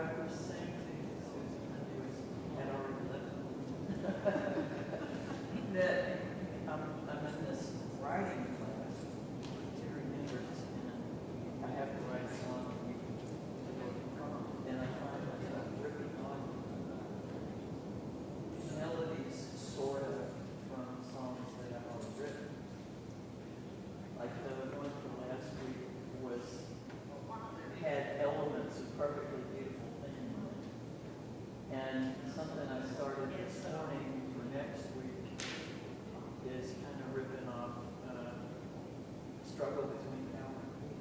was saying to Susan when he had already left that I'm in this writing class with Terry Hendricks, and I have to write a song to go to prom, and I find myself ripping off melodies sort of from songs that I've already written. Like the one from last week had elements of Perfectly Beautiful Thing in it. And something I started this morning for next week is kind of ripping off Struggle Between Power and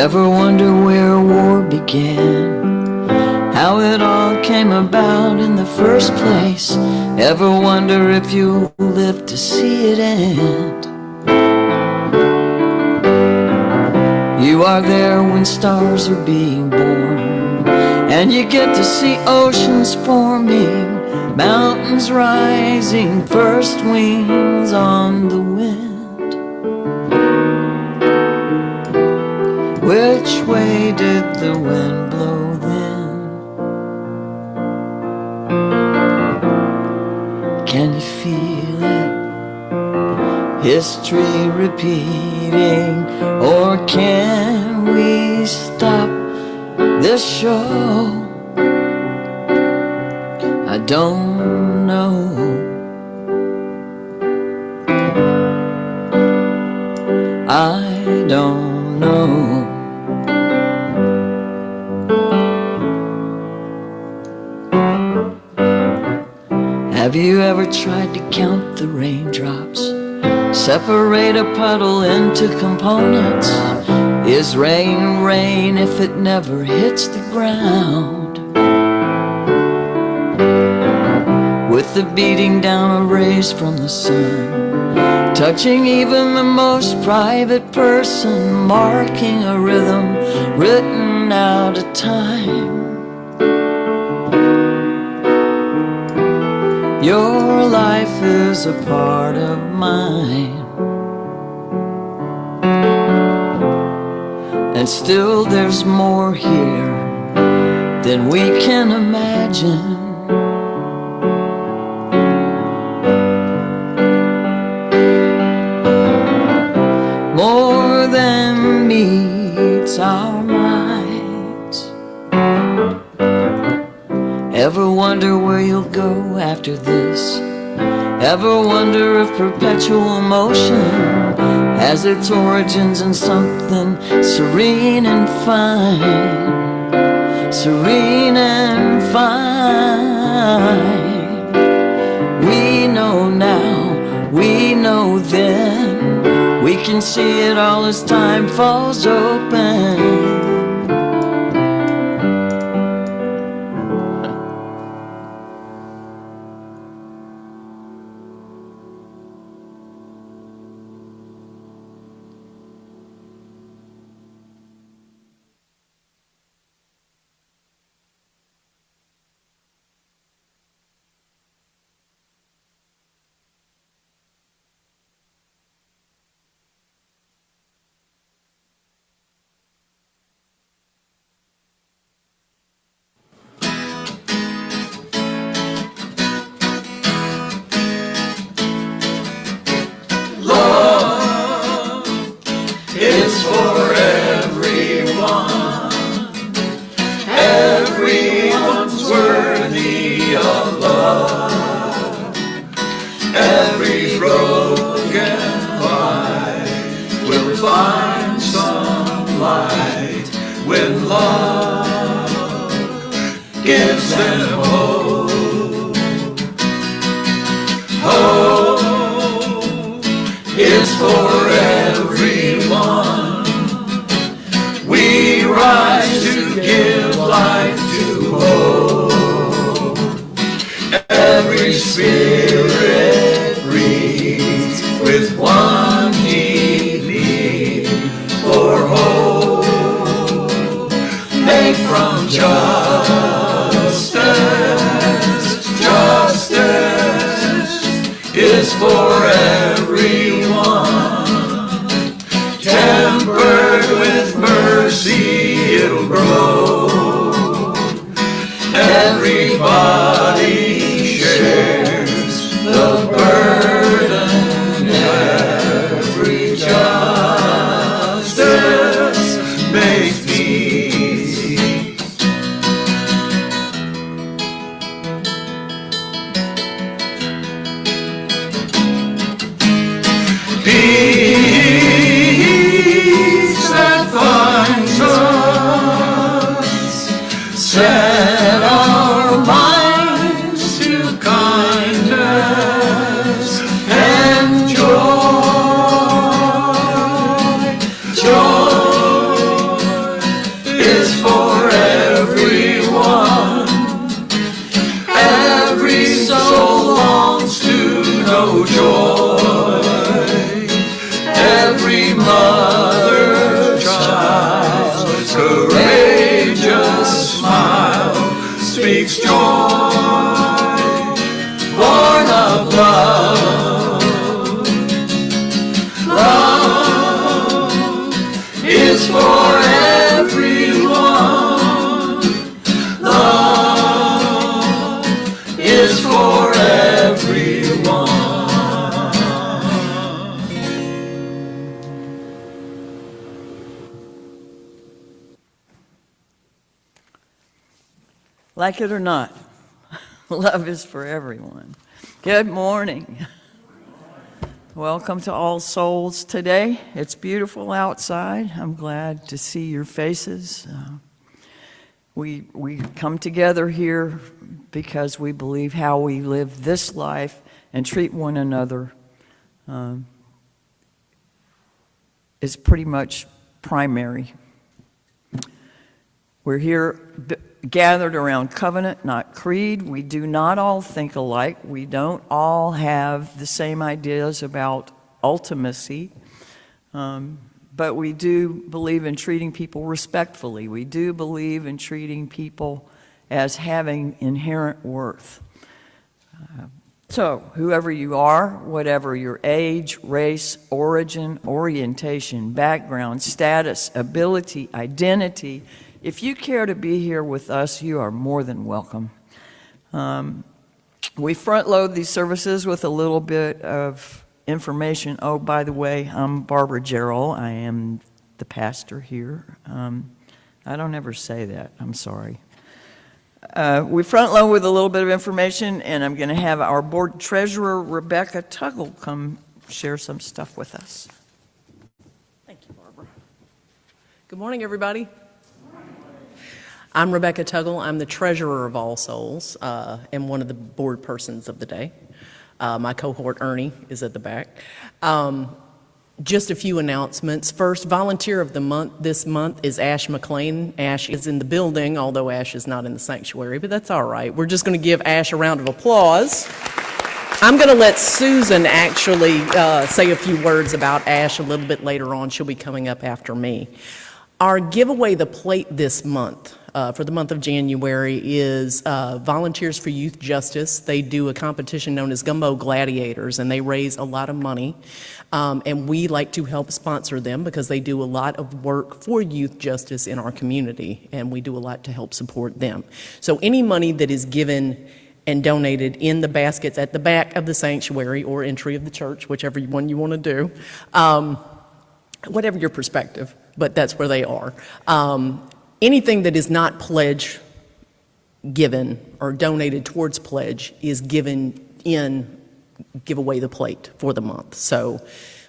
Ever wonder where war began? How it all came about in the first place? Ever wonder if you live to see it end? You are there when stars are being born, and you get to see oceans forming, mountains rising, first wings on the wind. Which way did the wind blow then? Can you feel it? History repeating, or can we stop this show? I don't know. I don't know. Have you ever tried to count the raindrops? Separate a puddle into components. Is rain rain if it never hits the ground? With the beating down of rays from the sun, touching even the most private person, marking a rhythm written out of time. Your life is a part of mine, and still there's more here than we can imagine. More than meets our minds. Ever wonder where you'll go after this? Ever wonder if perpetual motion has its origins in something serene and fine? Serene and fine. We know now, we know then. We can see it all as time falls open. It's for everyone. Everyone's worthy of love. Every broken life will find some light when love gives them hope. Hope is for everyone. We rise to give life to hope. Every spirit breathes with one deep need for hope. Made from justice. Justice is for everyone. Tempered with mercy, it'll grow. Everybody shares the burden. Every justice makes peace. Peace that finds us, set our minds to kindness and joy, joy so joy. Every mother's child's courageous smile speaks joy, born of love. Love is for everyone. Love is for everyone. Like it or not, love is for everyone. Good morning. Welcome to All Souls today. It's beautiful outside. I'm glad to see your faces. We come together here because we believe how we live this life and treat one another is pretty much primary. We're here gathered around covenant, not creed. We do not all think alike. We don't all have the same ideas about ultimacy. But we do believe in treating people respectfully. We do believe in treating people as having inherent worth. So, whoever you are, whatever your age, race, origin, orientation, background, status, ability, identity, if you care to be here with us, you are more than welcome. We front load these services with a little bit of information. Oh, by the way, I'm Barbara Jarrell. I am the pastor here. I don't ever say that. I'm sorry. We front load with a little bit of information, and I'm going to have our board treasurer, Rebecca Tuggle, come share some stuff with us. Thank you, Barbara. Good morning, everybody. I'm Rebecca Tuggle. I'm the treasurer of All Souls and one of the board persons of the day. My cohort, Ernie, is at the back. Just a few announcements. First, volunteer of the month this month is Ash McLean. Ash is in the building, although Ash is not in the sanctuary, but that's all right. We're just going to give Ash a round of applause. I'm going to let Susan actually say a few words about Ash a little bit later on. She'll be coming up after me. Our giveaway the plate this month, for the month of January, is Volunteers for Youth Justice. They do a competition known as Gumbo Gladiators, and they raise a lot of money. And we like to help sponsor them because they do a lot of work for youth justice in our community, and we do a lot to help support them. So any money that is given and donated in the baskets at the back of the sanctuary or entry of the church, whichever one you want to do, whatever your perspective, but that's where they are. Anything that is not pledge given or donated towards pledge is given in Give Away the Plate for the month. So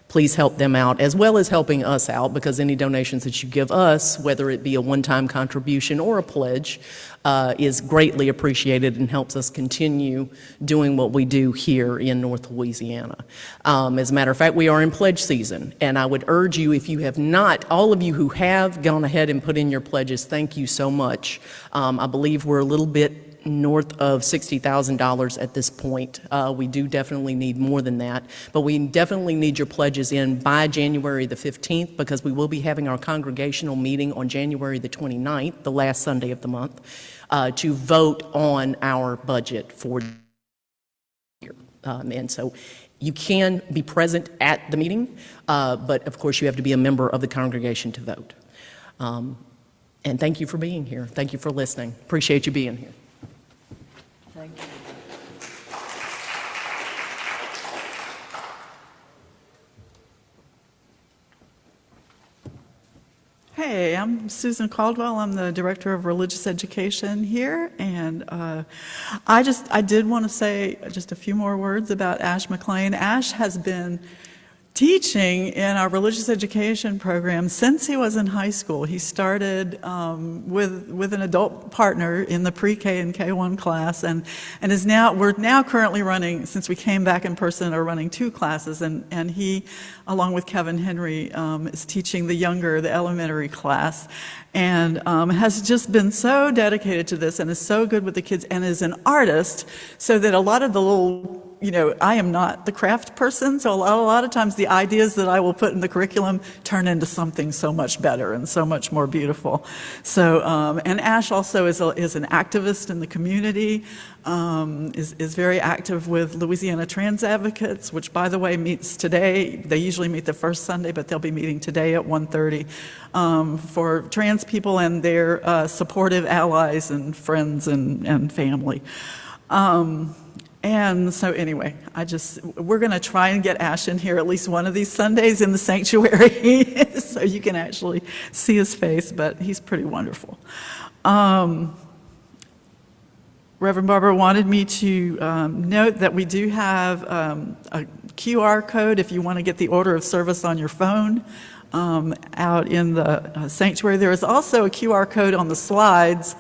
please help them out, as well as helping us out, because any donations that you give us, whether it be a one-time contribution or a pledge, is greatly appreciated and helps us continue doing what we do here in North Louisiana. As a matter of fact, we are in pledge season, and I would urge you, if you have not, all of you who have gone ahead and put in your pledges, thank you so much. I believe we're a little bit north of $60,000 at this point. We do definitely need more than that, but we definitely need your pledges in by January the 15th, because we will be having our congregational meeting on January the 29th, the last Sunday of the month, to vote on our budget for the year. And so you can be present at the meeting, but of course you have to be a member of the congregation to vote. And thank you for being here. Thank you for listening. Appreciate you being here. Thank you. Hey, I'm Susan Caldwell. I'm the Director of Religious Education here, and I did want to say just a few more words about Ash McLean. Ash has been teaching in our religious education program since he was in high school. He started with an adult partner in the pre-K and K1 class, and we're now currently running, since we came back in person, are running 2 classes, and he, along with Kevin Henry, is teaching the elementary class, and has just been so dedicated to this and is so good with the kids and is an artist, so that a lot of the little I am not the craft person, so a lot of times the ideas that I will put in the curriculum turn into something so much better and so much more beautiful. So, and Ash also is an activist in the community, is very active with Louisiana Trans Advocates, which, by the way, meets today. They usually meet the first Sunday, but they'll be meeting today at 1:30 for trans people and their supportive allies and friends and family. And so anyway, we're going to try and get Ash in here at least one of these Sundays in the sanctuary so you can actually see his face, but he's pretty wonderful. Reverend Barbara wanted me to note that we do have a QR code if you want to get the order of service on your phone out in the sanctuary. There is also a QR code on the slides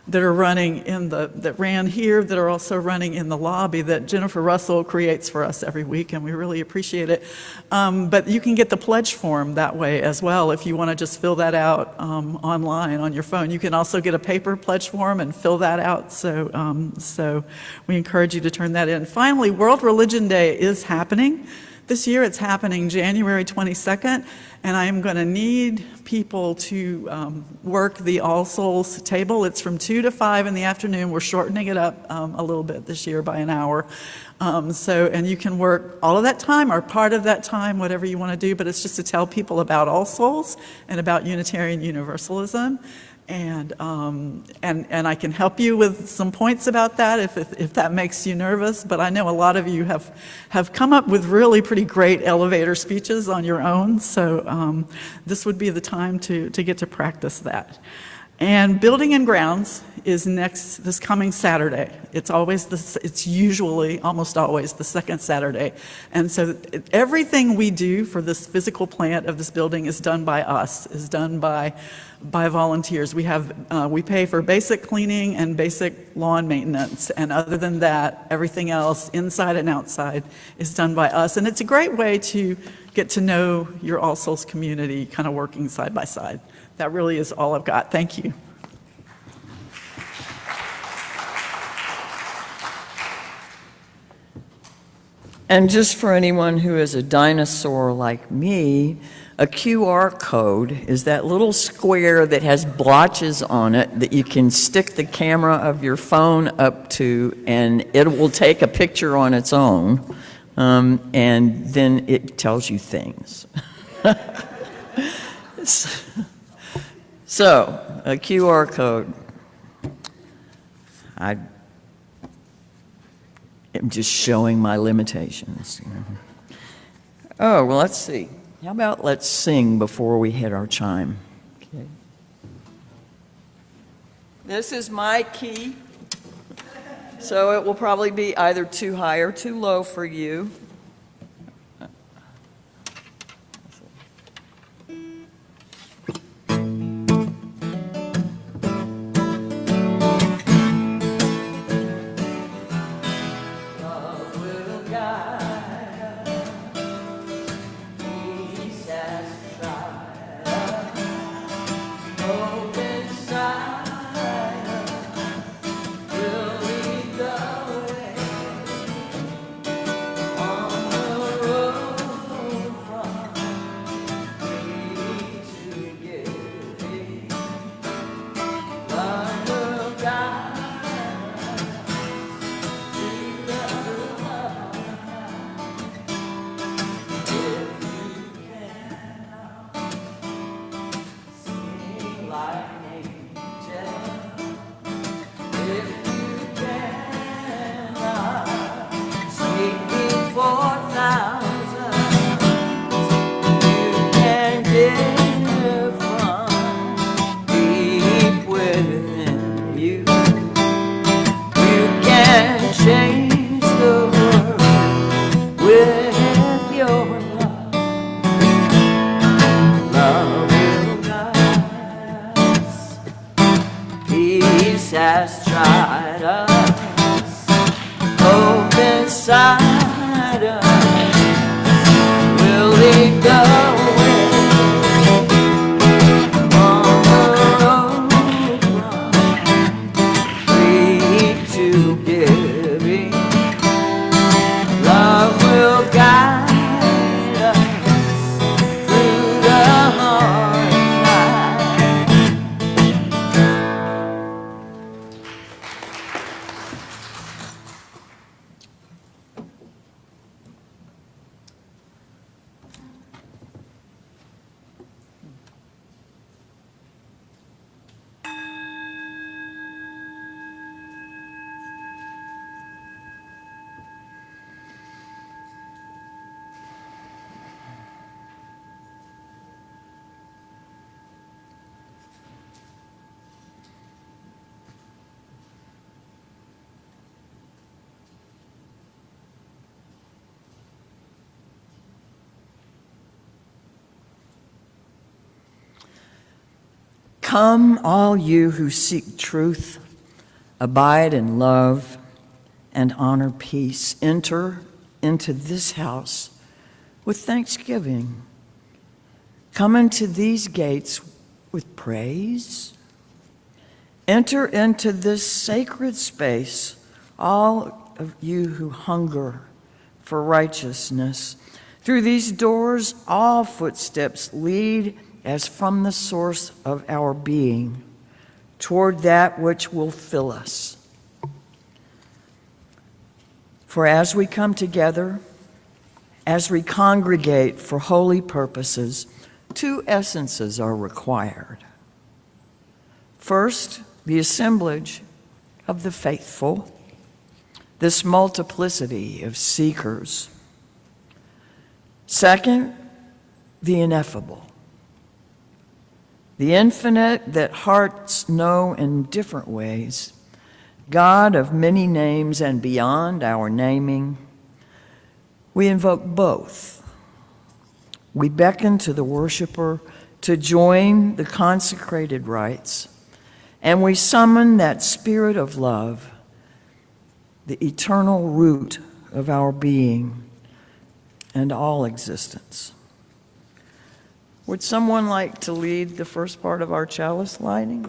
that are running that ran here, that are also running in the lobby, that Jennifer Russell creates for us every week, and we really appreciate it. But you can get the pledge form that way as well if you want to just fill that out online on your phone. You can also get a paper pledge form and fill that out, so we encourage you to turn that in. Finally, World Religion Day is happening. This year it's happening January 22nd, and I am going to need people to work the All Souls table. It's from 2 to 5 in the afternoon. We're shortening it up a little bit this year by an hour. And you can work all of that time or part of that time, whatever you want to do, but it's just to tell people about All Souls and about Unitarian Universalism. And I can help you with some points about that if that makes you nervous. But I know a lot of you have come up with really pretty great elevator speeches on your own. So this would be the time to get to practice that. And Building and Grounds is this coming Saturday. It's usually, almost always, the second Saturday. And so everything we do for this physical plant of this building is done by us, is done by volunteers. We pay for basic cleaning and basic lawn maintenance. And other than that, everything else, inside and outside, is done by us. And it's a great way to get to know your All Souls community, kind of working side by side. That really is all I've got. Thank you. And just for anyone who is a dinosaur like me, a QR code is that little square that has blotches on it that you can stick the camera of your phone up to, and it will take a picture on its own, and then it tells you things. So, a QR code. I'm just showing my limitations. Oh, well, let's see. How about let's sing before we hit our chime? Okay. This is my key, so it will probably be either too high or too low for you. On Come, all you who seek truth, abide in love, and honor peace. Enter into this house with thanksgiving. Come into these gates with praise. Enter into this sacred space, all of you who hunger for righteousness. Through these doors, all footsteps lead as from the source of our being toward that which will fill us. For as we come together, as we congregate for holy purposes, two essences are required. First, the assemblage of the faithful, this multiplicity of seekers. Second, the ineffable, the infinite that hearts know in different ways, God of many names and beyond our naming. We invoke both. We beckon to the worshiper to join the consecrated rites, and we summon that spirit of love, the eternal root of our being and all existence. Would someone like to lead the first part of our chalice lighting?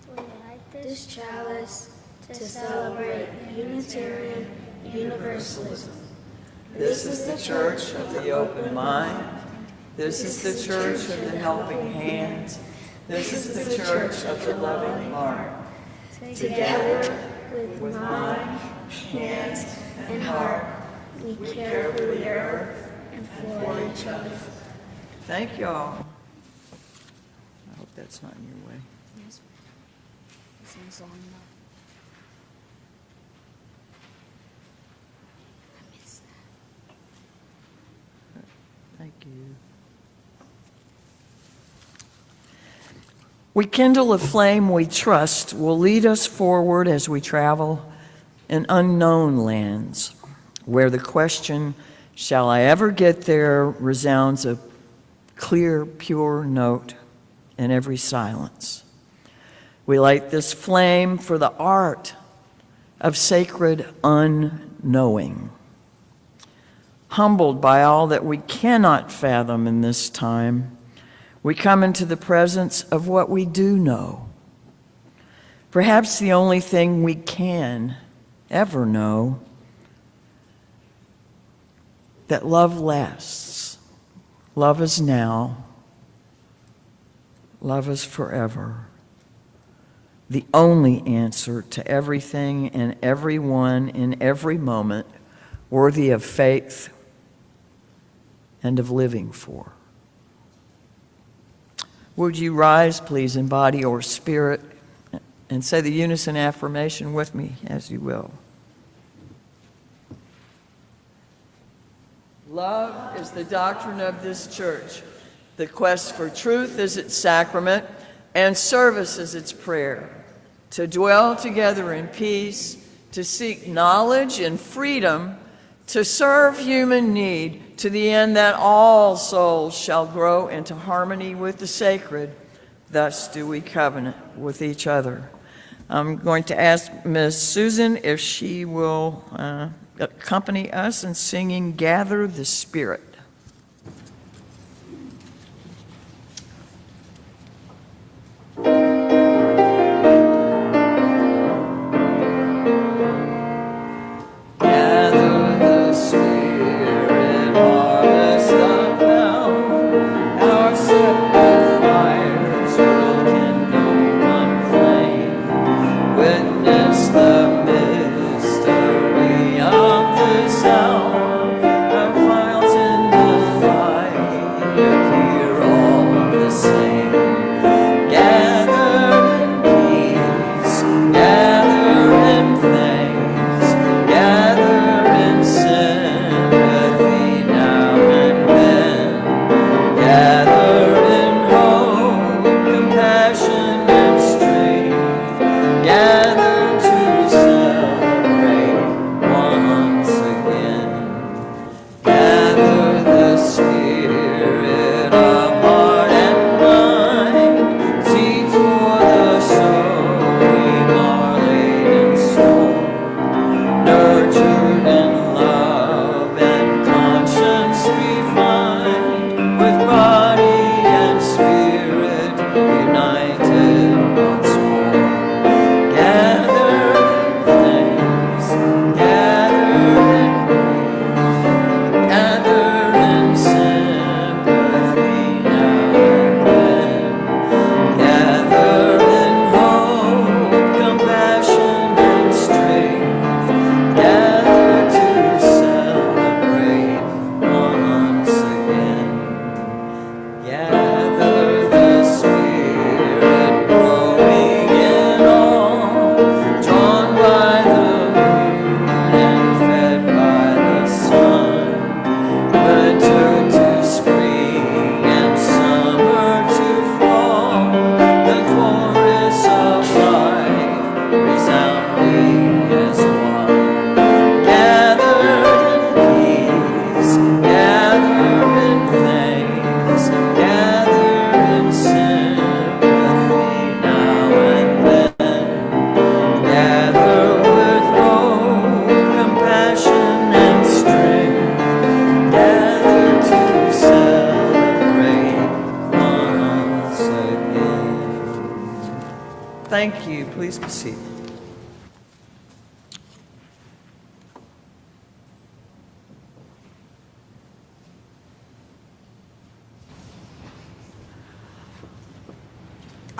We light this chalice to celebrate Unitarian Universalism. This is the church of the open mind. This is the church of the helping hands. This is the church of the loving heart. Together with mind, hands, and heart, we care for the earth and for each other. Thank you all. I hope that's not in your way. Yes. This one's long enough. I missed that. Thank you. We kindle a flame we trust will lead us forward as we travel in unknown lands, where the question, shall I ever get there, resounds a clear, pure note in every silence. We light this flame for the art of sacred unknowing. Humbled by all that we cannot fathom in this time, we come into the presence of what we do know. Perhaps the only thing we can ever know, that love lasts. Love is now. Love is forever. The only answer to everything and everyone in every moment worthy of faith and of living for. Would you rise, please, in body or spirit, and say the unison affirmation with me as you will. Love is the doctrine of this church. The quest for truth is its sacrament, and service is its prayer. To dwell together in peace, to seek knowledge and freedom, to serve human need, to the end that all souls shall grow into harmony with the sacred. Thus do we covenant with each other. I'm going to ask Ms. Susan if she will accompany us in singing Gather the Spirit. Of the sound of violence in Gather the Spirit, growing in awe, drawn by the moon and fed by the sun, winter to spring and summer to fall, the chorus of life resounding as one. Gathered in peace, gathered in thanks, gathered in sympathy now and then. Gather with hope, compassion, and strength. Gather to celebrate once again. Thank you. Please be seated.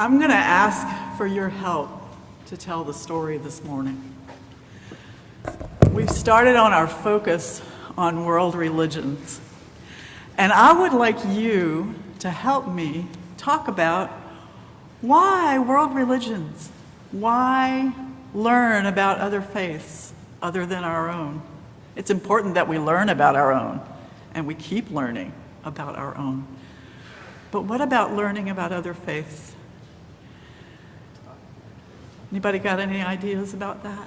I'm going to ask for your help to tell the story this morning. We've started on our focus on world religions, and I would like you to help me talk about why world religions? Why learn about other faiths other than our own? It's important that we learn about our own, and we keep learning about our own. But what about learning about other faiths? Anybody got any ideas about that?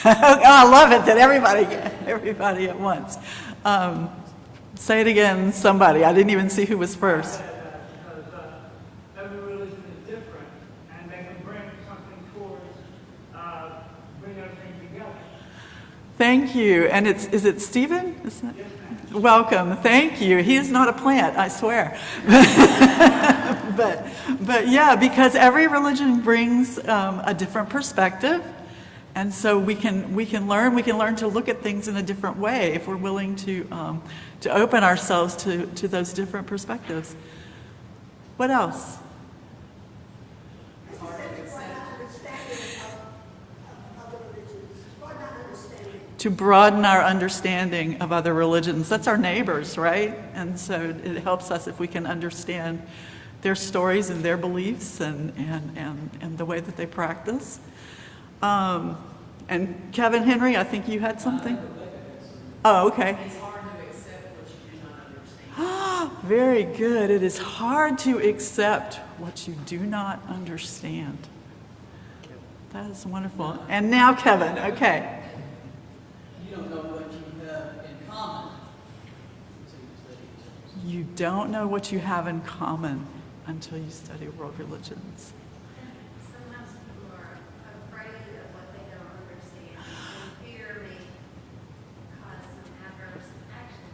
I love it that everybody at once. Say it again, somebody. I didn't even see who was first. Because every religion is different, and they can bring something towards bring everything together. Thank you. And is it Stephen? Isn't it? Welcome. Thank you. He is not a plant, I swear. But yeah, because every religion brings a different perspective, and so we can learn to look at things in a different way if we're willing to open ourselves to those different perspectives. What else? To broaden our understanding of other religions. That's our neighbors, right? And so it helps us if we can understand their stories and their beliefs and the way that they practice. And Kevin Henry, I think you had something? Oh, okay. It's hard to accept what you do not understand. Very good. It is hard to accept what you do not understand. That is wonderful. And now Kevin, okay. You don't know what you have in common until you study it. You don't know what you have in common until you study world religions. Sometimes people are afraid of what they don't understand, and fear may cause some adverse action.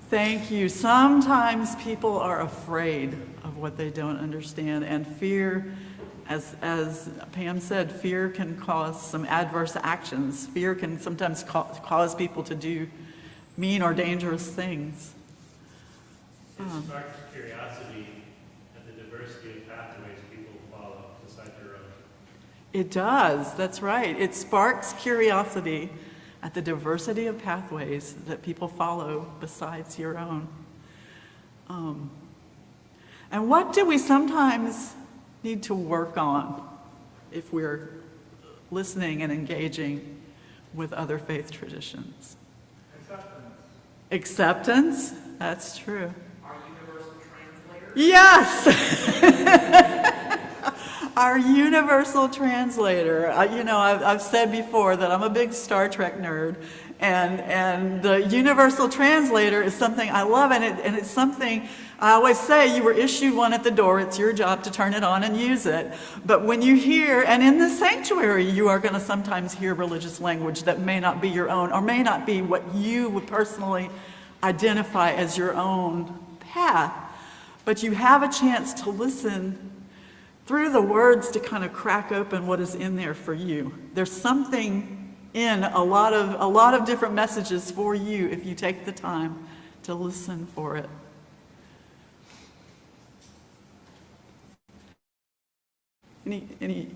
Thank you. Sometimes people are afraid of what they don't understand, and fear, as Pam said, fear can cause some adverse actions. Fear can sometimes cause people to do mean or dangerous things. It sparks curiosity at the diversity of pathways people follow beside their own. It does, that's right. It sparks curiosity at the diversity of pathways that people follow besides your own. And what do we sometimes need to work on if we're listening and engaging with other faith traditions? Acceptance? That's true. Our universal translator? Yes! Our universal translator. I've said before that I'm a big Star Trek nerd, and the universal translator is something I love, and it's something I always say, you were issued one at the door, it's your job to turn it on and use it. But when you hear, and in the sanctuary, you are going to sometimes hear religious language that may not be your own, or may not be what you would personally identify as your own path. But you have a chance to listen through the words to kind of crack open what is in there for you. There's something in a lot of different messages for you if you take the time to listen for it. Any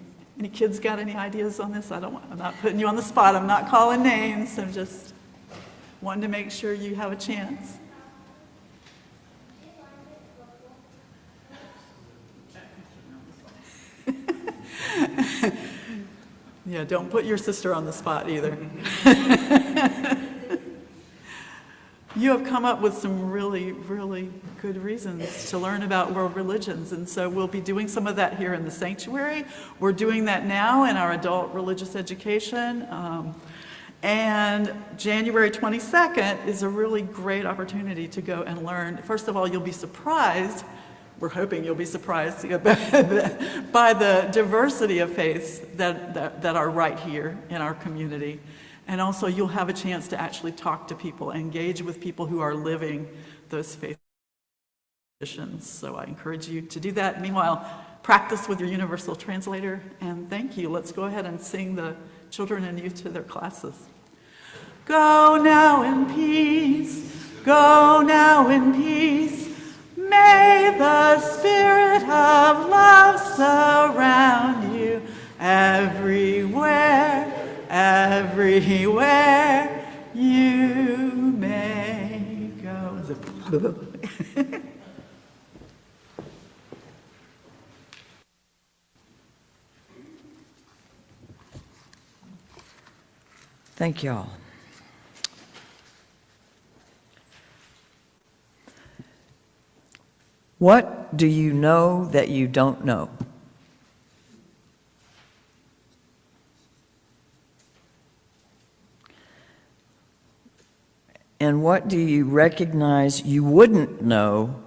kids got any ideas on this? I'm not putting you on the spot. I'm not calling names. I'm just wanting to make sure you have a chance. Yeah, don't put your sister on the spot either. You have come up with some really, really good reasons to learn about world religions, and so we'll be doing some of that here in the sanctuary. We're doing that now in our adult religious education. And January 22nd is a really great opportunity to go and learn. First of all, you'll be surprised. We're hoping you'll be surprised by the diversity of faiths that are right here in our community. And also, you'll have a chance to actually talk to people, engage with people who are living those faith traditions. So I encourage you to do that. Meanwhile, practice with your universal translator, and thank you. Let's go ahead and sing the children and youth to their classes. Go now in peace, go now in peace. May the spirit of love surround you everywhere. Everywhere you may go. Thank y'all. What do you know that you don't know? And what do you recognize you wouldn't know?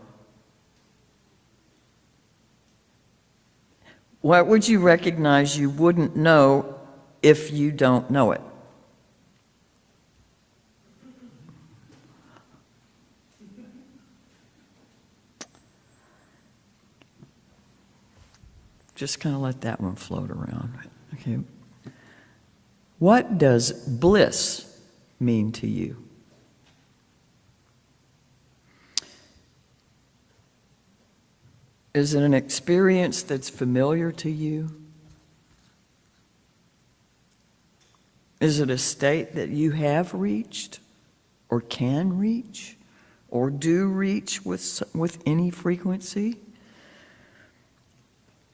What would you recognize you wouldn't know if you don't know it? Just kind of let that one float around. Okay. What does bliss mean to you? Is it an experience that's familiar to you? Is it a state that you have reached or can reach or do reach with any frequency?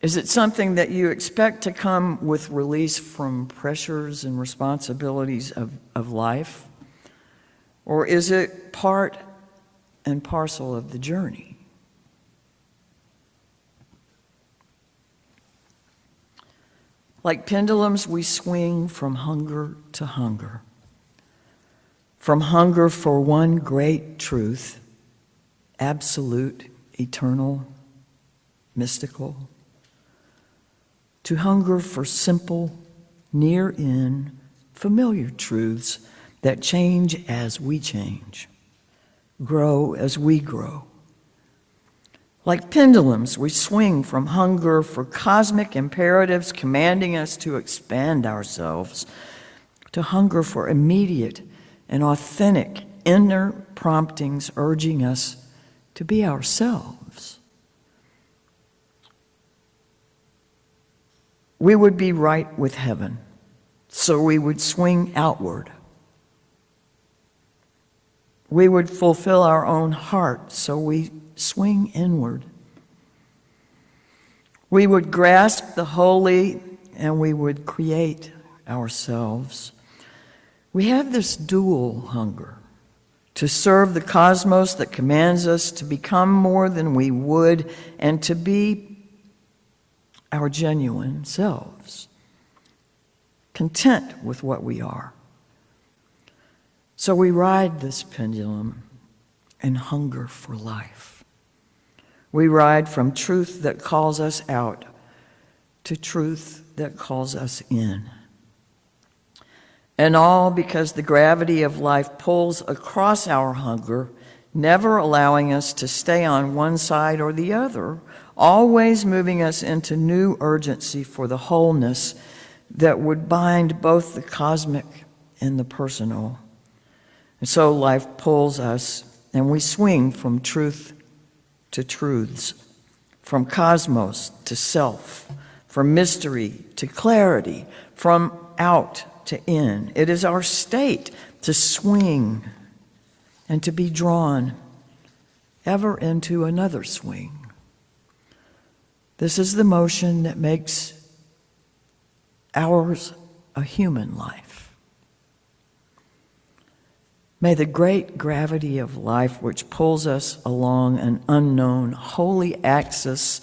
Is it something that you expect to come with release from pressures and responsibilities of life? Or is it part and parcel of the journey? Like pendulums, we swing from hunger to hunger. From hunger for one great truth, absolute, eternal, mystical, to hunger for simple, near-in, familiar truths that change as we change, grow as we grow. Like pendulums, we swing from hunger for cosmic imperatives commanding us to expand ourselves, to hunger for immediate and authentic inner promptings urging us to be ourselves. We would be right with heaven, so we would swing outward. We would fulfill our own heart, so we swing inward. We would grasp the holy and we would create ourselves. We have this dual hunger to serve the cosmos that commands us to become more than we would and to be our genuine selves, content with what we are. So we ride this pendulum and hunger for life. We ride from truth that calls us out to truth that calls us in. And all because the gravity of life pulls across our hunger, never allowing us to stay on one side or the other, always moving us into new urgency for the wholeness that would bind both the cosmic and the personal. And so life pulls us, and we swing from truth to truths, from cosmos to self, from mystery to clarity, from out to in. It is our state to swing and to be drawn ever into another swing. This is the motion that makes ours a human life. May the great gravity of life which pulls us along an unknown, holy axis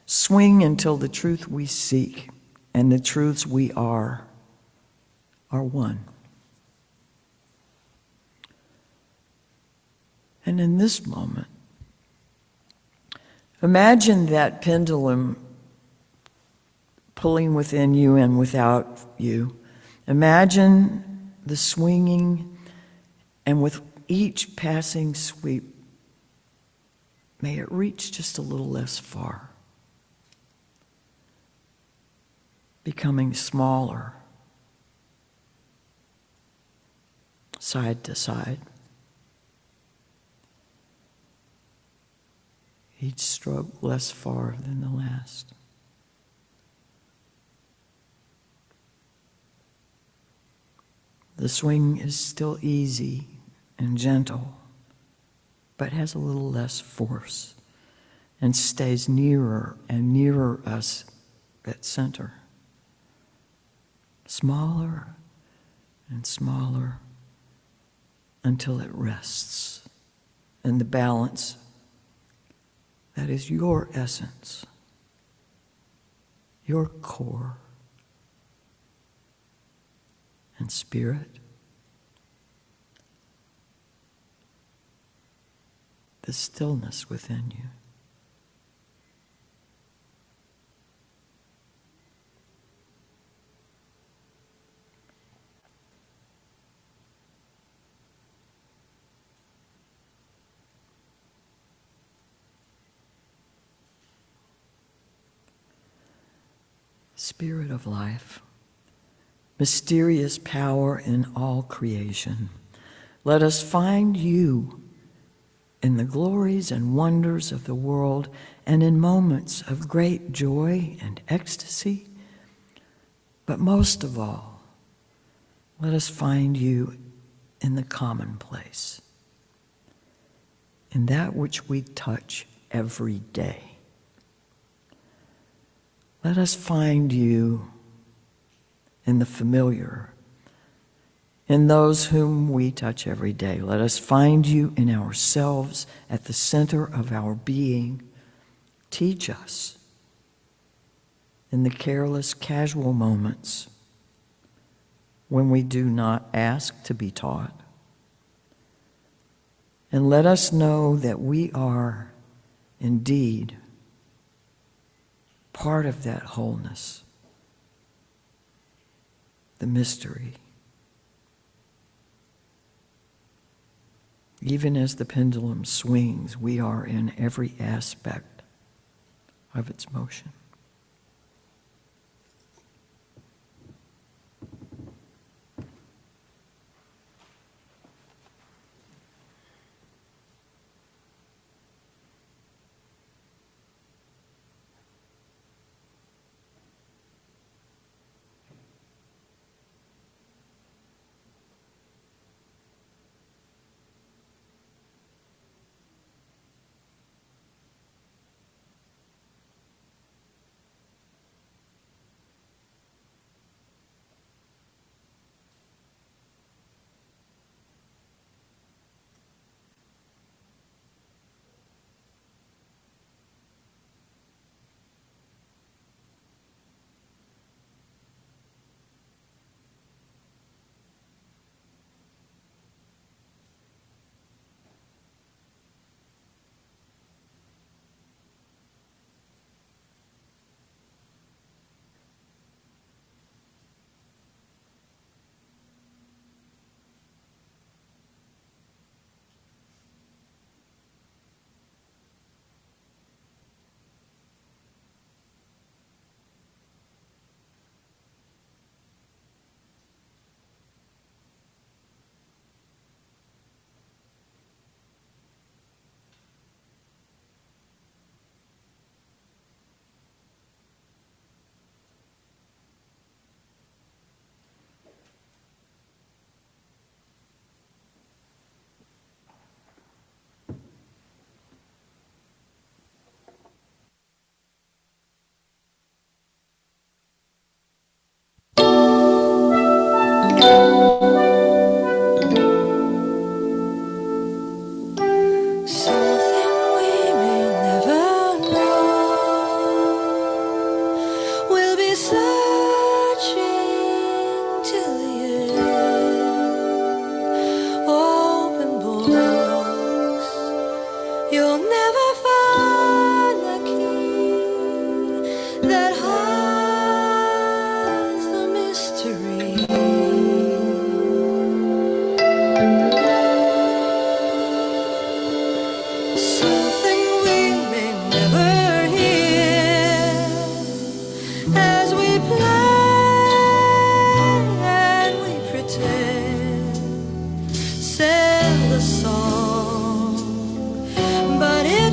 swing until the truth we seek and the truths we are one. And in this moment, imagine that pendulum pulling within you and without you. Imagine the swinging, and with each passing sweep, may it reach just a little less far, becoming smaller, side to side. Each stroke less far than the last. The swing is still easy and gentle, but has a little less force and stays nearer and nearer us at center. Smaller and smaller until it rests in the balance that is your essence, your core and spirit. The stillness within you. Spirit of life, mysterious power in all creation, let us find you in the glories and wonders of the world and in moments of great joy and ecstasy. But most of all, let us find you in the commonplace, in that which we touch every day. Let us find you in the familiar, in those whom we touch every day. Let us find you in ourselves at the center of our being. Teach us in the careless, casual moments when we do not ask to be taught. And let us know that we are indeed part of that wholeness, the mystery. Even as the pendulum swings, we are in every aspect of its motion.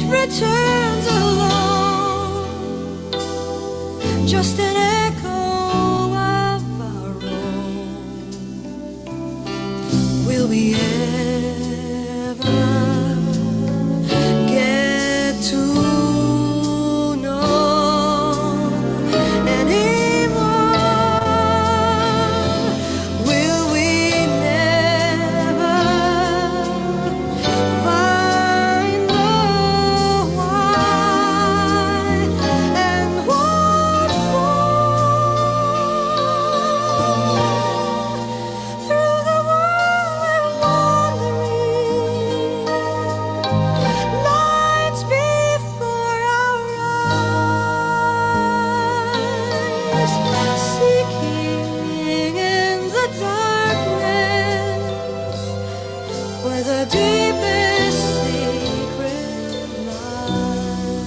returns alone, just an echo of our own. Will we ever get to know anymore? Will we never find the why and what for? Through the world we're wandering, lights before our eyes, seeking in the darkness where the deepest secret lies.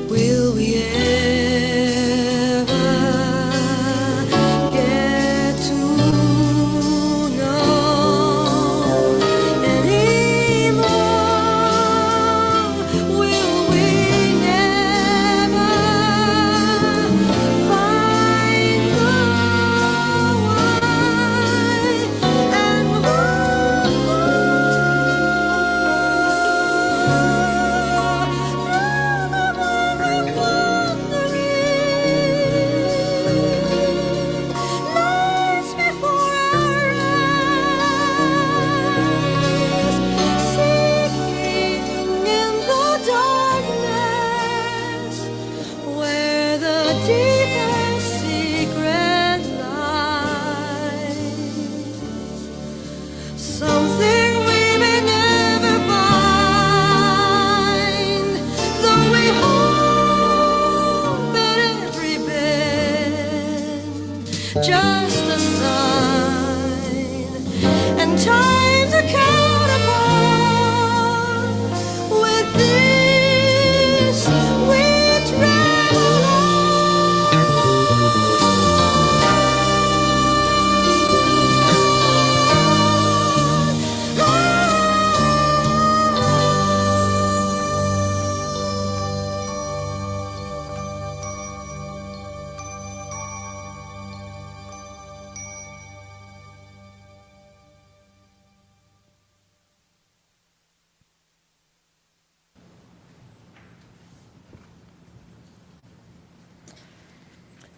Will we ever get to know anymore? Will we never find the why and what lights before our eyes, seeking in the darkness where the deepest secret lies. Something we may never find, though we hope at every bend. Just a sign and time to count upon. With this we travel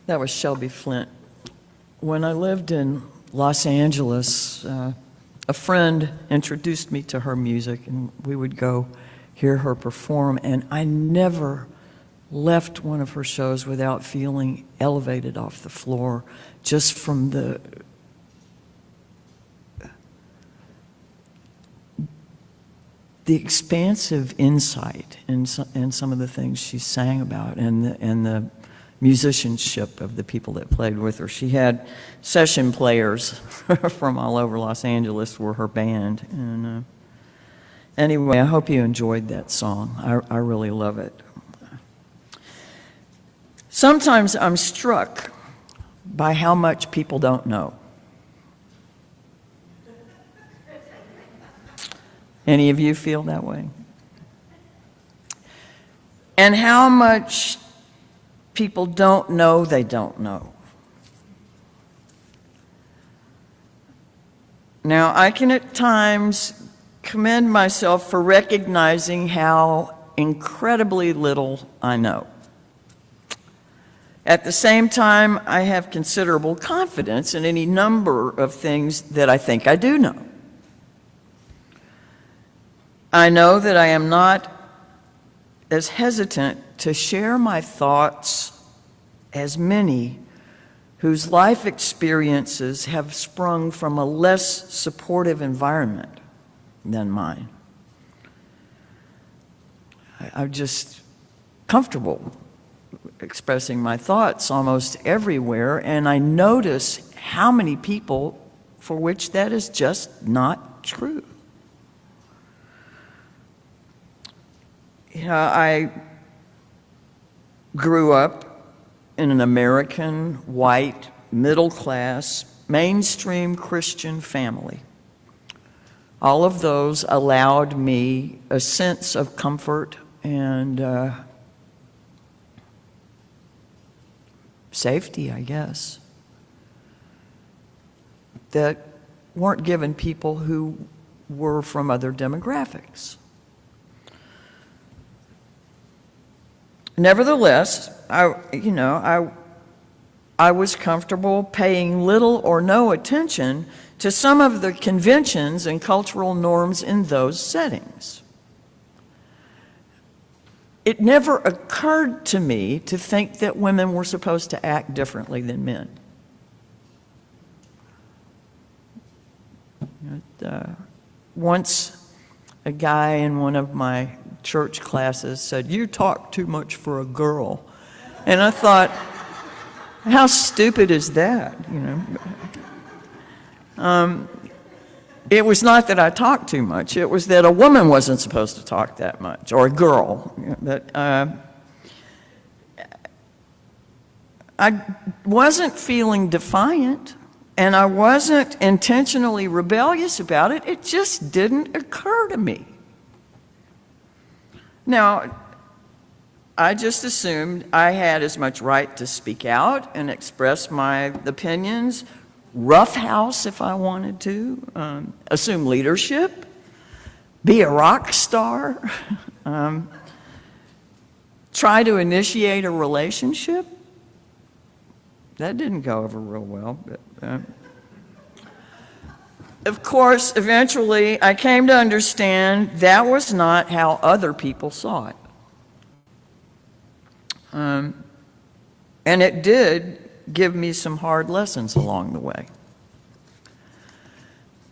That was Shelby Flint. When I lived in Los Angeles, a friend introduced me to her music, and we would go hear her perform, and I never left one of her shows without feeling elevated off the floor just from the expansive insight in some of the things she sang about, and the musicianship of the people that played with her. She had session players from all over Los Angeles were her band. And anyway, I hope you enjoyed that song. I really love it. Sometimes I'm struck by how much people don't know. Any of you feel that way? And how much people don't know they don't know. Now, I can at times commend myself for recognizing how incredibly little I know. At the same time, I have considerable confidence in any number of things that I think I do know. I know that I am not as hesitant to share my thoughts as many whose life experiences have sprung from a less supportive environment than mine. I'm just comfortable expressing my thoughts almost everywhere, and I notice how many people for which that is just not true. You know, I grew up in an American, white, middle-class, mainstream Christian family. All of those allowed me a sense of comfort and safety, I guess, that weren't given people who were from other demographics. Nevertheless, I was comfortable paying little or no attention to some of the conventions and cultural norms in those settings. It never occurred to me to think that women were supposed to act differently than men. Once a guy in one of my church classes said, "You talk too much for a girl." And I thought, how stupid is that, you know? It was not that I talked too much. It was that a woman wasn't supposed to talk that much, or a girl. I wasn't feeling defiant, and I wasn't intentionally rebellious about it. It just didn't occur to me. Now, I just assumed I had as much right to speak out and express my opinions, roughhouse if I wanted to, assume leadership, be a rock star, try to initiate a relationship. That didn't go over real well. But, of course, eventually I came to understand that was not how other people saw it. And it did give me some hard lessons along the way.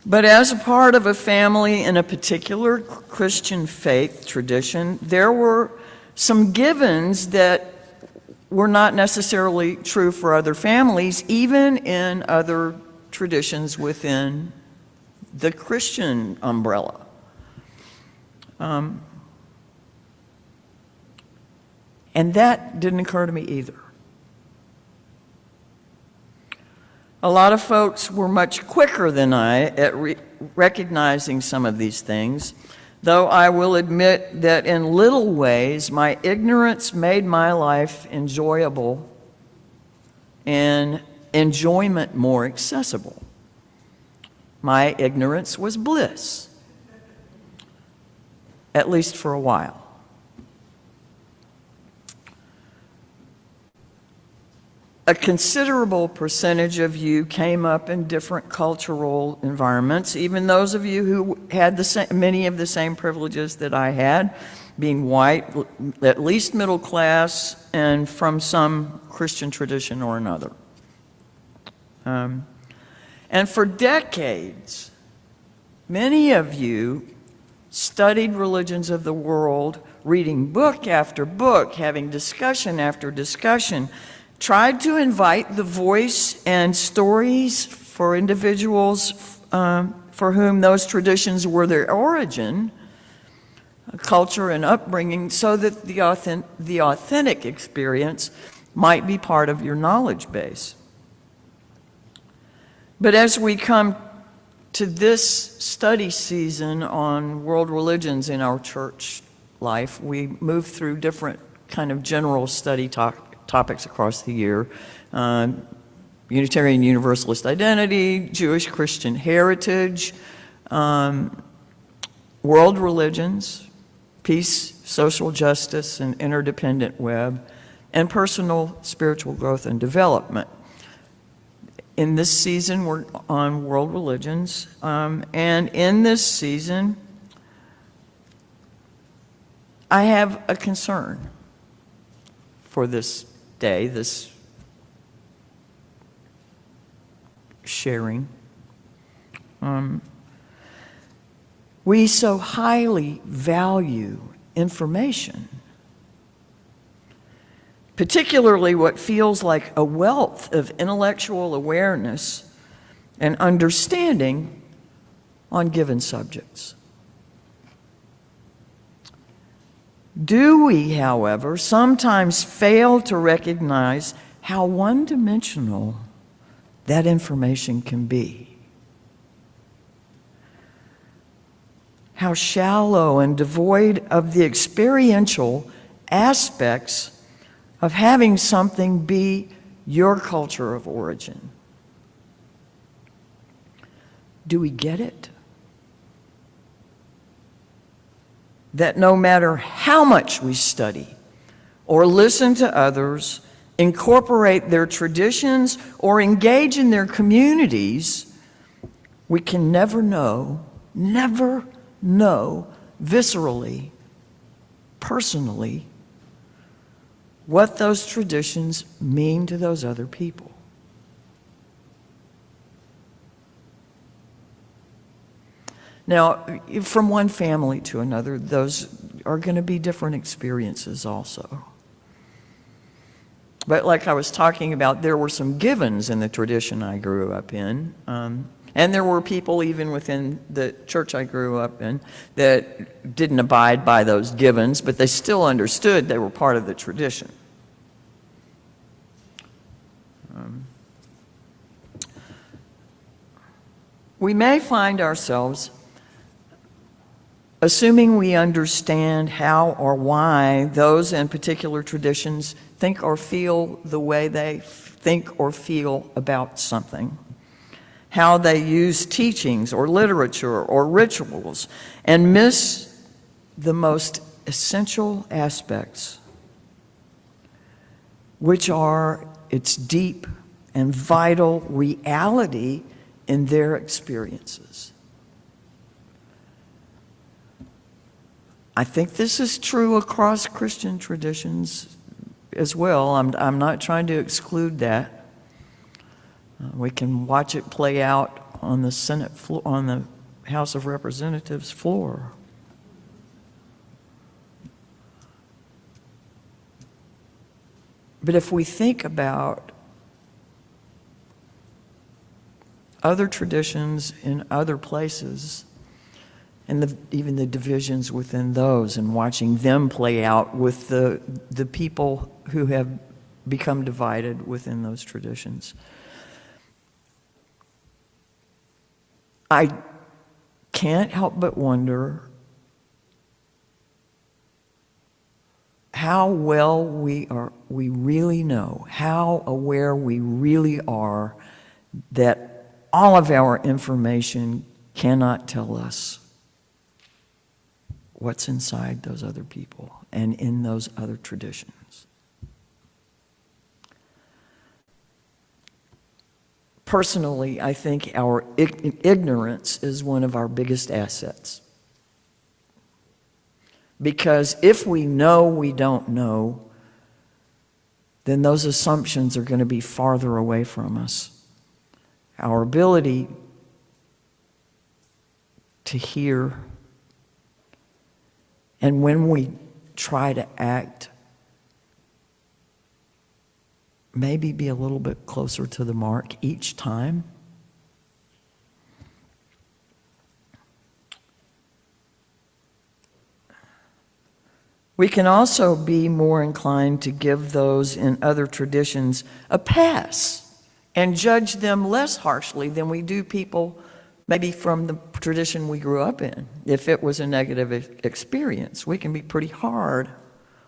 But as a part of a family in a particular Christian faith tradition, there were some givens that were not necessarily true for other families, even in other traditions within the Christian umbrella. And that didn't occur to me either. A lot of folks were much quicker than I at recognizing some of these things, though I will admit that in little ways my ignorance made my life enjoyable and enjoyment more accessible. My ignorance was bliss, at least for a while. A considerable percentage of you came up in different cultural environments, even those of you who had many of the same privileges that I had, being white, at least middle class, and from some Christian tradition or another. And for decades, many of you studied religions of the world, reading book after book, having discussion after discussion, tried to invite the voice and stories for individuals for whom those traditions were their origin, culture and upbringing, so that the authentic experience might be part of your knowledge base. But as we come to this study season on world religions in our church life, we move through different kind of general study topics across the year. Unitarian Universalist identity, Jewish Christian heritage, world religions, peace, social justice and interdependent web, and personal spiritual growth and development. In this season, we're on world religions, and in this season, I have a concern for this day, this sharing. We so highly value information, particularly what feels like a wealth of intellectual awareness and understanding on given subjects. Do we, however, sometimes fail to recognize how one-dimensional that information can be? How shallow and devoid of the experiential aspects of having something be your culture of origin. Do we get it? That no matter how much we study or listen to others, incorporate their traditions, or engage in their communities, we can never know viscerally, personally, what those traditions mean to those other people. Now, from one family to another, those are going to be different experiences also. But like I was talking about, there were some givens in the tradition I grew up in. And there were people even within the church I grew up in that didn't abide by those givens, but they still understood they were part of the tradition. We may find ourselves assuming we understand how or why those in particular traditions think or feel the way they think or feel about something, how they use teachings or literature or rituals, and miss the most essential aspects, which are its deep and vital reality in their experiences. I think this is true across Christian traditions as well. I'm not trying to exclude that. We can watch it play out on the Senate floor, on the House of Representatives floor. But if we think about other traditions in other places, and even the divisions within those, and watching them play out with the people who have become divided within those traditions, I can't help but wonder how well we really know, how aware we really are that all of our information cannot tell us what's inside those other people and in those other traditions. Personally, I think our ignorance is one of our biggest assets. Because if we know we don't know, then those assumptions are going to be farther away from us. Our ability to hear, and when we try to act, maybe be a little bit closer to the mark each time. We can also be more inclined to give those in other traditions a pass and judge them less harshly than we do people maybe from the tradition we grew up in. If it was a negative experience, we can be pretty hard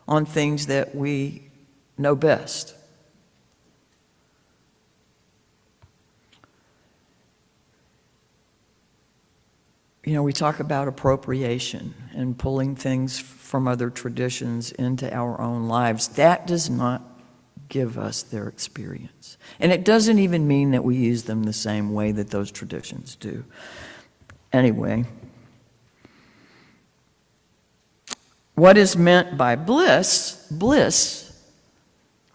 on things that we know best. we talk about appropriation and pulling things from other traditions into our own lives. That does not give us their experience. And it doesn't even mean that we use them the same way that those traditions do. Anyway, what is meant by bliss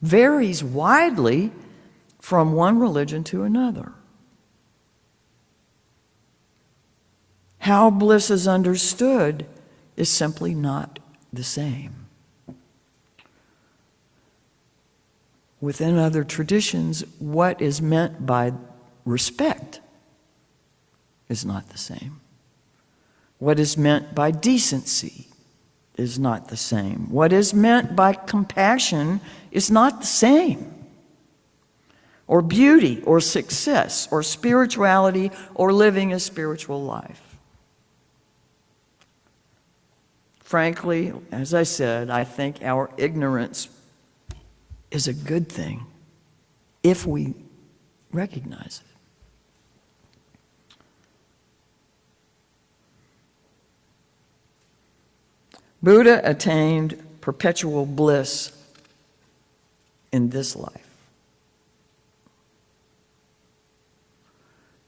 varies widely from one religion to another. How bliss is understood is simply not the same. Within other traditions, what is meant by respect is not the same. What is meant by decency is not the same. What is meant by compassion is not the same. Or beauty, or success, or spirituality, or living a spiritual life. Frankly, as I said, I think our ignorance is a good thing if we recognize it. Buddha attained perpetual bliss in this life.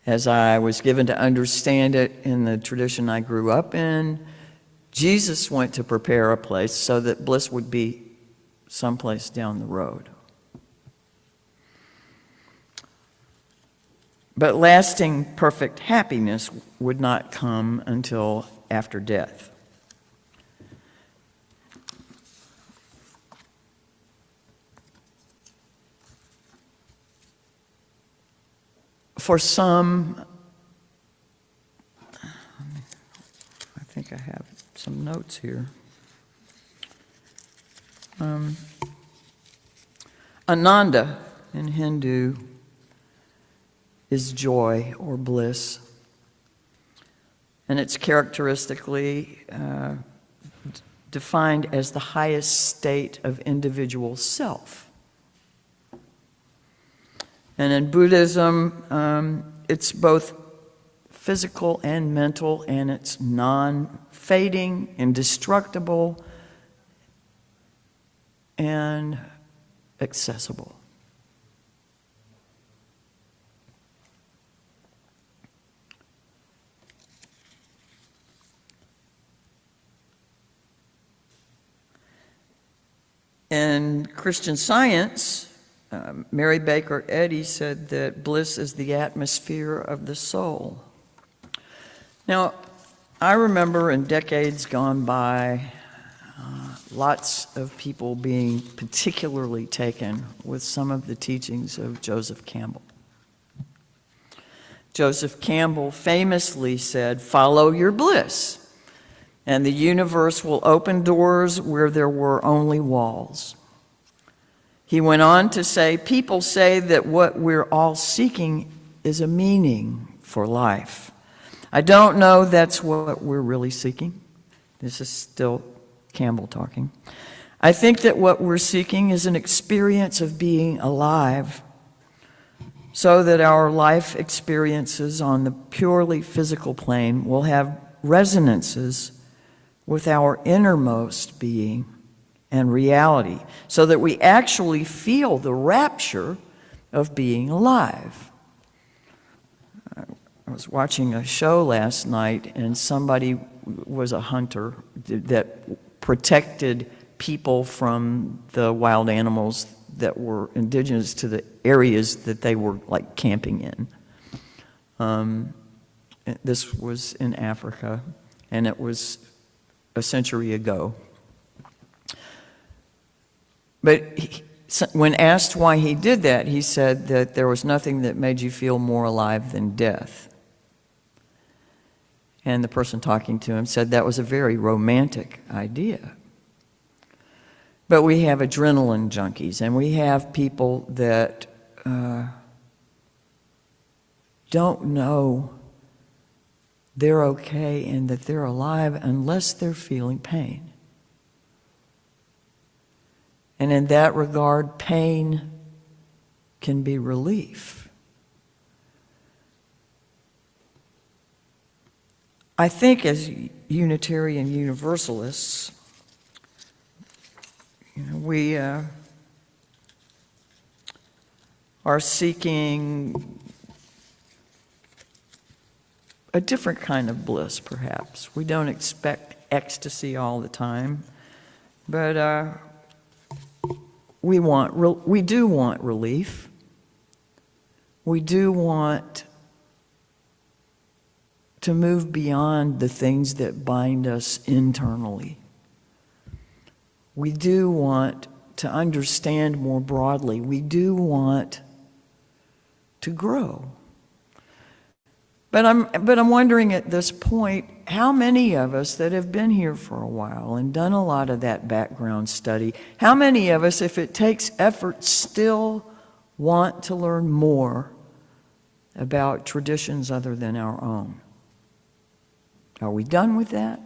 As I was given to understand it in the tradition I grew up in, Jesus went to prepare a place so that bliss would be someplace down the road. But lasting perfect happiness would not come until after death. For some, I think I have some notes here. Ananda in Hindu is joy or bliss, and it's characteristically defined as the highest state of individual self. And in Buddhism, it's both physical and mental, and it's non-fading, indestructible, and accessible. In Christian Science, Mary Baker Eddy said that bliss is the atmosphere of the soul. Now, I remember in decades gone by, lots of people being particularly taken with some of the teachings of Joseph Campbell. Joseph Campbell famously said, "Follow your bliss, and the universe will open doors where there were only walls." He went on to say, "People say that what we're all seeking is a meaning for life. I don't know that's what we're really seeking." This is still Campbell talking. "I think that what we're seeking is an experience of being alive, so that our life experiences on the purely physical plane will have resonances with our innermost being and reality, so that we actually feel the rapture of being alive." I was watching a show last night, and somebody was a hunter that protected people from the wild animals that were indigenous to the areas that they were like camping in. This was in Africa, and it was a century ago. But when asked why he did that, he said that there was nothing that made you feel more alive than death. And the person talking to him said that was a very romantic idea. But we have adrenaline junkies, and we have people that don't know they're okay and that they're alive unless they're feeling pain. And in that regard, pain can be relief. I think as Unitarian Universalists, we are seeking a different kind of bliss, perhaps. We don't expect ecstasy all the time, but we do want relief. We do want to move beyond the things that bind us internally. We do want to understand more broadly. We do want to grow. But I'm wondering at this point, how many of us that have been here for a while and done a lot of that background study, how many of us, if it takes effort, still want to learn more about traditions other than our own? Are we done with that?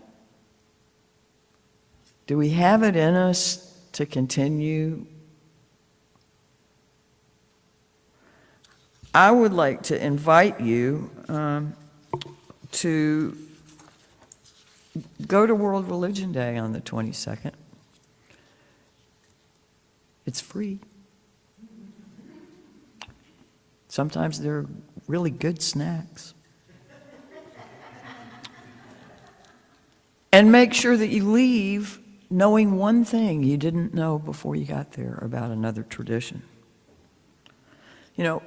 Do we have it in us to continue? I would like to invite you to go to World Religion Day on the 22nd. It's free. Sometimes they're really good snacks. And make sure that you leave knowing one thing you didn't know before you got there about another tradition. You know,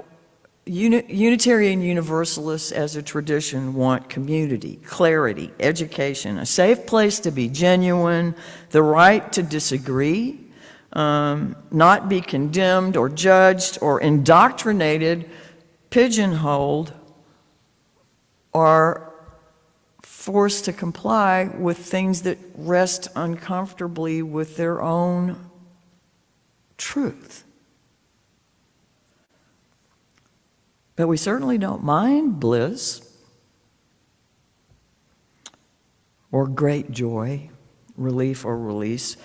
Unitarian Universalists as a tradition want community, clarity, education, a safe place to be genuine, the right to disagree, not be condemned or judged or indoctrinated, pigeonholed, or forced to comply with things that rest uncomfortably with their own truth. But we certainly don't mind bliss or great joy, relief or release,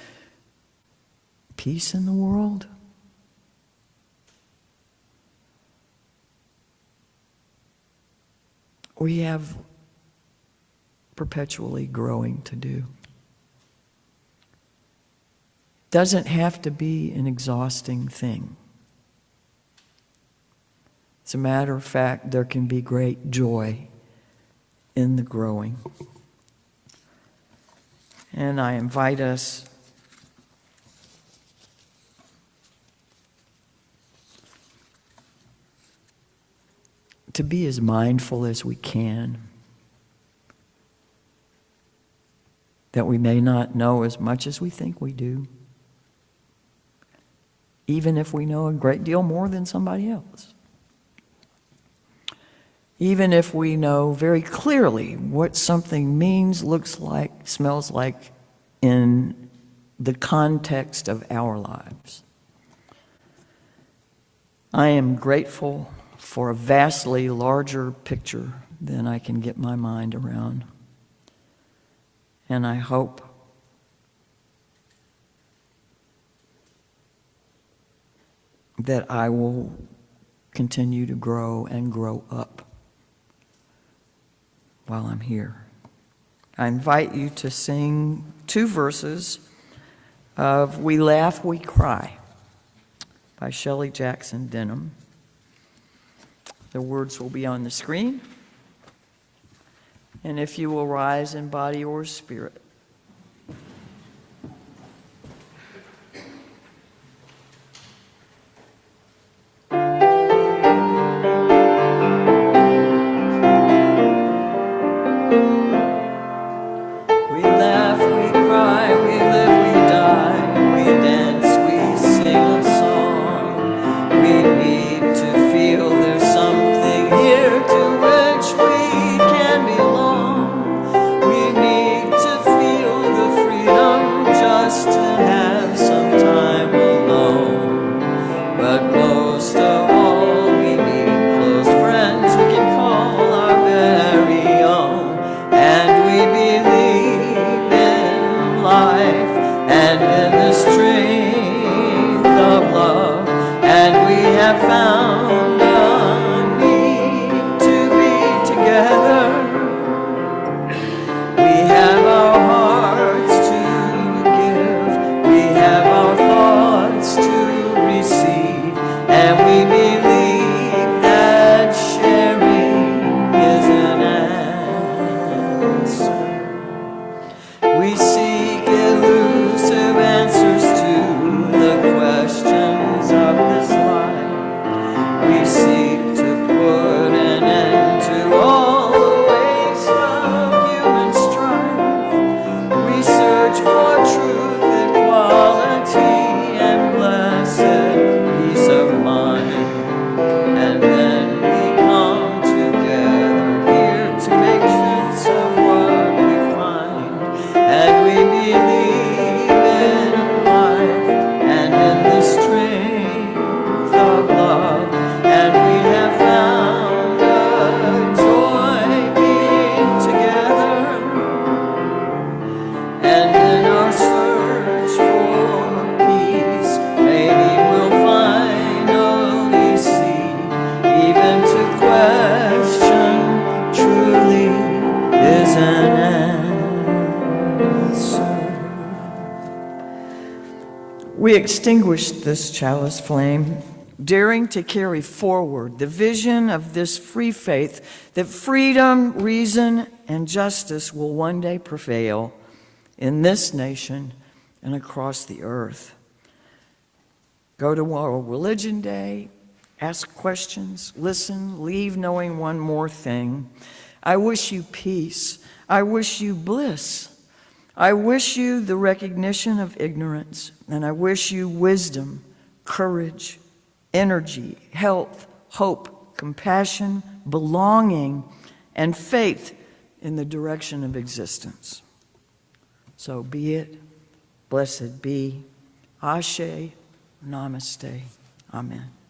peace in the world. We have perpetually growing to do. Doesn't have to be an exhausting thing. As a matter of fact, there can be great joy in the growing. And I invite us to be as mindful as we can that we may not know as much as we think we do, even if we know a great deal more than somebody else. Even if we know very clearly what something means, looks like, smells like in the context of our lives. I am grateful for a vastly larger picture than I can get my mind around. And I hope that I will continue to grow and grow up while I'm here. I invite you to sing 2 verses of We Laugh, We Cry by Shelley Jackson Denham. The words will be on the screen. And if you will rise in body or spirit. we extinguish this chalice flame, daring to carry forward the vision of this free faith that freedom, reason, and justice will one day prevail in this nation and across the earth. Go to World Religion Day, ask questions, listen, leave knowing one more thing. I wish you peace. I wish you bliss. I wish you the recognition of ignorance, and I wish you wisdom, courage, energy, health, hope, compassion, belonging, and faith in the direction of existence. So be it. Blessed be. Ashe. Namaste. Amen.